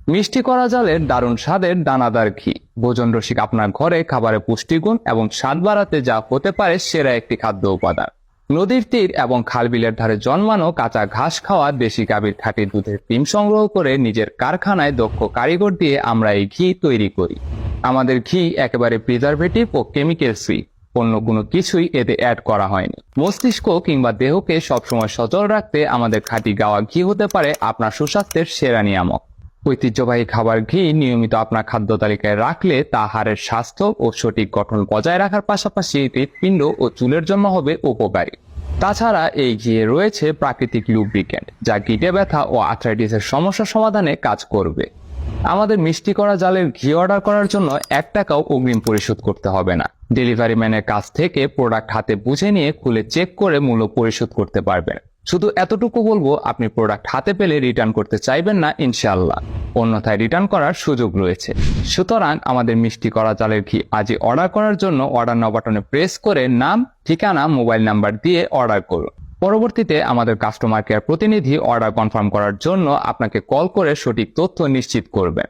মিষ্টি করা জালের দারুণ স্বাদের দানাদার ঘি। ভোজন রসিক আপনার ঘরে খাবারের পুষ্টিগুণ এবং স্বাদ বাড়াতে যা হতে পারে সেরা একটি খাদ্য উপাদান। নদীর তীর এবং খালবিলের ধারে জন্মানো কাঁচা ঘাস খাওয়া দেশি গাভীর খাঁটি দুধের ডিম সংগ্রহ করে নিজের কারখানায় দক্ষ কারিগর দিয়ে আমরা এই ঘি তৈরি করি। আমাদের ঘি একেবারে প্রিজারভেটিভ ও কেমিক্যাল ফ্রি। অন্য কোনো কিছুই এতে অ্যাড করা হয়নি। মস্তিষ্ক কিংবা দেহকে সবসময় সচল রাখতে আমাদের খাঁটি গাওয়া ঘি হতে পারে আপনার সুস্বাস্থ্যের সেরা নিয়ামক। ঐতিহ্যবাহী খাবার ঘি নিয়মিত আপনার খাদ্য তালিকায় রাখলে তা হাড়ের স্বাস্থ্য ও সঠিক গঠন বজায় রাখার পাশাপাশি হৃৎপিণ্ড ও চুলের জন্য হবে উপকারী। তাছাড়া এই ঘিয়ে রয়েছে প্রাকৃতিক লুব্রিক্যান্ট, যা গিঁটে ব্যথা ও আর্থ্রাইটিসের সমস্যা সমাধানে কাজ করবে। আমাদের মিষ্টি করা জালের ঘি অর্ডার করার জন্য 1 টাকাও অগ্রিম পরিশোধ করতে হবে না। ডেলিভারি ম্যানের কাছ থেকে প্রোডাক্ট হাতে বুঝে নিয়ে খুলে চেক করে মূল্য পরিশোধ করতে পারবেন। শুধু এতটুকু বলবো, আপনি প্রোডাক্ট হাতে পেলে রিটার্ন করতে চাইবেন না ইনশাআল্লাহ। অন্যথায় রিটার্ন করার সুযোগ রয়েছে। সুতরাং আমাদের মিষ্টি করা জালের ঘি আজই অর্ডার করার জন্য অর্ডার নাও বাটনে প্রেস করে নাম, ঠিকানা, মোবাইল নাম্বার দিয়ে অর্ডার করুন। পরবর্তীতে আমাদের কাস্টমার কেয়ার প্রতিনিধি অর্ডার কনফার্ম করার জন্য আপনাকে কল করে সঠিক তথ্য নিশ্চিত করবে।